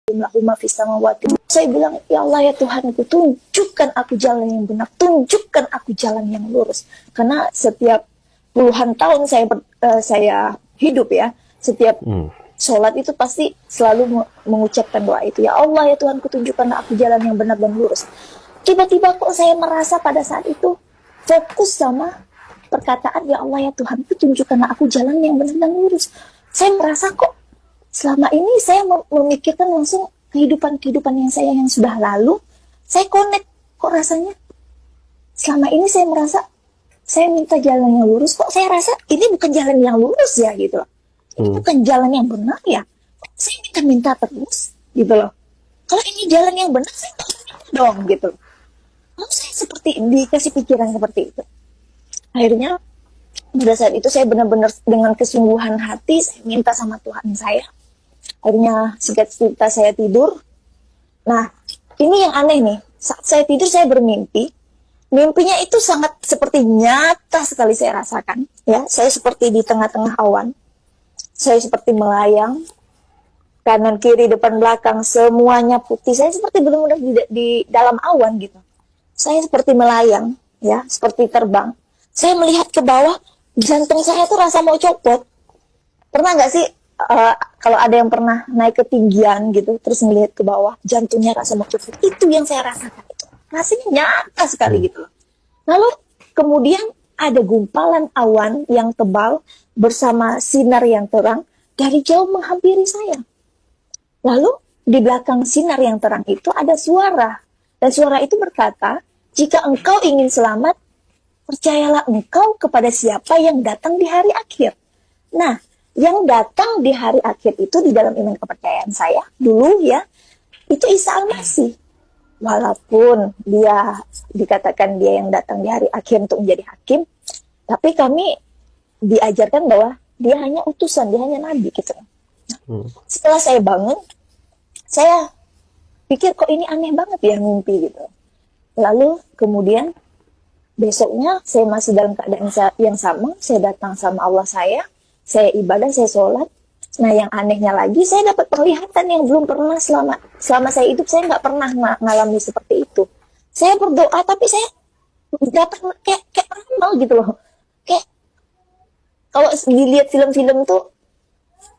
Allahumma fis samawati. Saya bilang, ya Allah ya Tuhanku, tunjukkan aku jalan yang benar, tunjukkan aku jalan yang lurus. Karena setiap puluhan tahun saya hidup ya, setiap sholat itu pasti selalu mengucapkan doa itu. Ya Allah ya Tuhanku, tunjukkan aku jalan yang benar dan lurus. Tiba-tiba kok saya merasa pada saat itu fokus sama perkataan, ya Allah ya Tuhanku, tunjukkan aku jalan yang benar dan lurus. Saya merasa kok selama ini saya memikirkan langsung kehidupan yang sudah lalu, saya connect kok rasanya. Selama ini saya merasa saya minta jalan yang lurus, kok saya rasa ini bukan jalan yang lurus ya gitu loh. Ini bukan jalan yang benar ya. Saya minta terus gitu loh. Kalau ini jalan yang benar, saya minta dong gitu loh. Lalu saya seperti dikasih pikiran seperti itu. Akhirnya pada saat itu saya benar-benar dengan kesungguhan hati saya minta sama Tuhan saya. Akhirnya singkat cerita saya tidur. Nah, ini yang aneh nih. Saat saya tidur saya bermimpi. Mimpinya itu sangat seperti nyata sekali saya rasakan. Ya, saya seperti di tengah-tengah awan. Saya seperti melayang. Kanan, kiri, depan, belakang, semuanya putih. Saya seperti benar-benar di dalam awan gitu. Saya seperti melayang, ya, seperti terbang. Saya melihat ke bawah, jantung saya tuh rasa mau copot. Pernah nggak sih? Kalau ada yang pernah naik ketinggian gitu, terus melihat ke bawah, jantungnya rasa mau copot. Itu yang saya rasakan. Rasanya nyata sekali gitu. Lalu kemudian ada gumpalan awan yang tebal bersama sinar yang terang dari jauh menghampiri saya. Lalu di belakang sinar yang terang itu ada suara. Dan suara itu berkata, jika engkau ingin selamat, percayalah engkau kepada siapa yang datang di hari akhir. Nah, yang datang di hari akhir itu di dalam iman kepercayaan saya dulu ya, itu Isa Al-Masih. Walaupun dia dikatakan dia yang datang di hari akhir untuk menjadi hakim, tapi kami diajarkan bahwa dia hanya utusan, dia hanya nabi gitu. Setelah saya bangun, saya pikir kok ini aneh banget ya mimpi gitu. Lalu kemudian besoknya saya masih dalam keadaan yang sama, saya datang sama Allah saya ibadah, saya sholat. Nah yang anehnya lagi, saya dapat penglihatan yang belum pernah selama saya hidup, saya nggak pernah mengalami seperti itu. Saya berdoa tapi saya dapat kayak ramal gitu loh. Kayak kalau dilihat film-film tuh,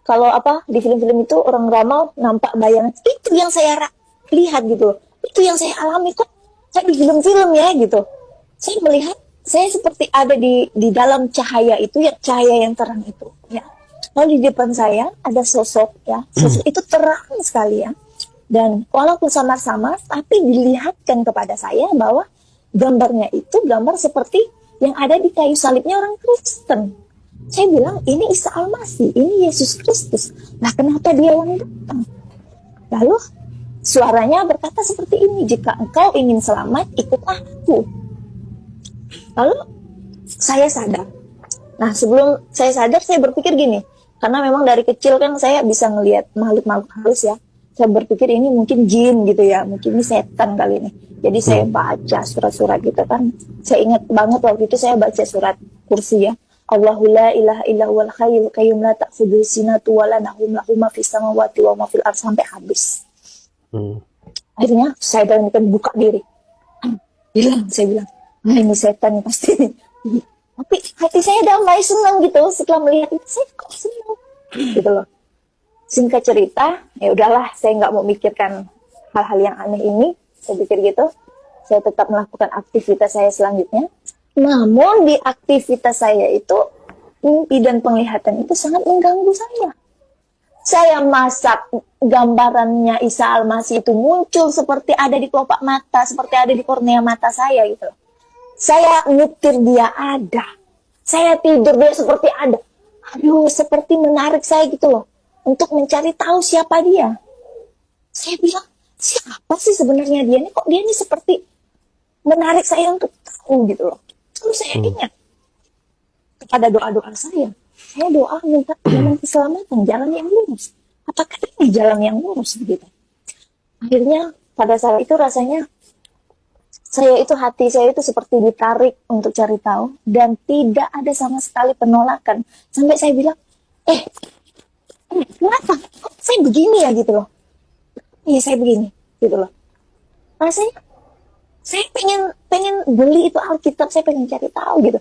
kalau di film-film itu orang ramal nampak bayangan, itu yang saya lihat gitu loh. Itu yang saya alami kok saya di film-film ya gitu. Saya melihat saya seperti ada di dalam cahaya itu, ya cahaya yang terang itu ya. Lalu di depan saya ada sosok ya, sosok itu terang sekali ya. Dan walaupun samar-samar, tapi dilihatkan kepada saya bahwa gambarnya itu gambar seperti yang ada di kayu salibnya orang Kristen. Saya bilang, ini Isa Al-Masih, ini Yesus Kristus. Nah, kenapa dia yang datang? Lalu suaranya berkata seperti ini, jika engkau ingin selamat, ikutlah aku. Lalu saya sadar. Nah, sebelum saya sadar, saya berpikir gini, karena memang dari kecil kan saya bisa ngelihat makhluk-makhluk halus ya. Saya berpikir ini mungkin jin gitu ya, mungkin ini setan kali ini. Jadi saya baca surat-surat gitu kan. Saya ingat banget waktu itu saya baca surat Kursi ya. Allahu la ilaha illa huwal hayyul qayyum la ta'khudhuhu sinatun wa la nawm lahu ma fis samawati wa ma fil ardh sampai habis. Akhirnya saya beranikan buka diri. Saya bilang, nah ini setan pasti. Tapi hati saya damai, senang gitu setelah melihat itu. Saya kok senang gitu loh. Singkat cerita, ya udahlah, saya nggak mau mikirkan hal-hal yang aneh ini. Saya pikir gitu, saya tetap melakukan aktivitas saya selanjutnya. Namun di aktivitas saya itu, mimpi dan penglihatan itu sangat mengganggu saya. Saya masak gambarannya Isa Al-Masih itu muncul seperti ada di kelopak mata, seperti ada di kornea mata saya gitu. Saya nyetir dia ada. Saya tidur dia seperti ada. Aduh, seperti menarik saya gitu loh. Untuk mencari tahu siapa dia. Saya bilang, siapa sih sebenarnya dia ini? Kok dia ini seperti menarik saya untuk tahu gitu loh. Terus saya ingat kepada doa-doa saya. Saya doa minta jalan keselamatan, jalan yang lurus. Apakah ini jalan yang lurus begitu? Akhirnya pada saat itu rasanya hati saya itu seperti ditarik untuk cari tahu dan tidak ada sama sekali penolakan. Sampai saya bilang, kenapa? Kok saya begini ya gitu loh. Iya saya begini, gitu loh. Rasanya saya pengen pengen beli itu Alkitab, saya pengen cari tahu gitu.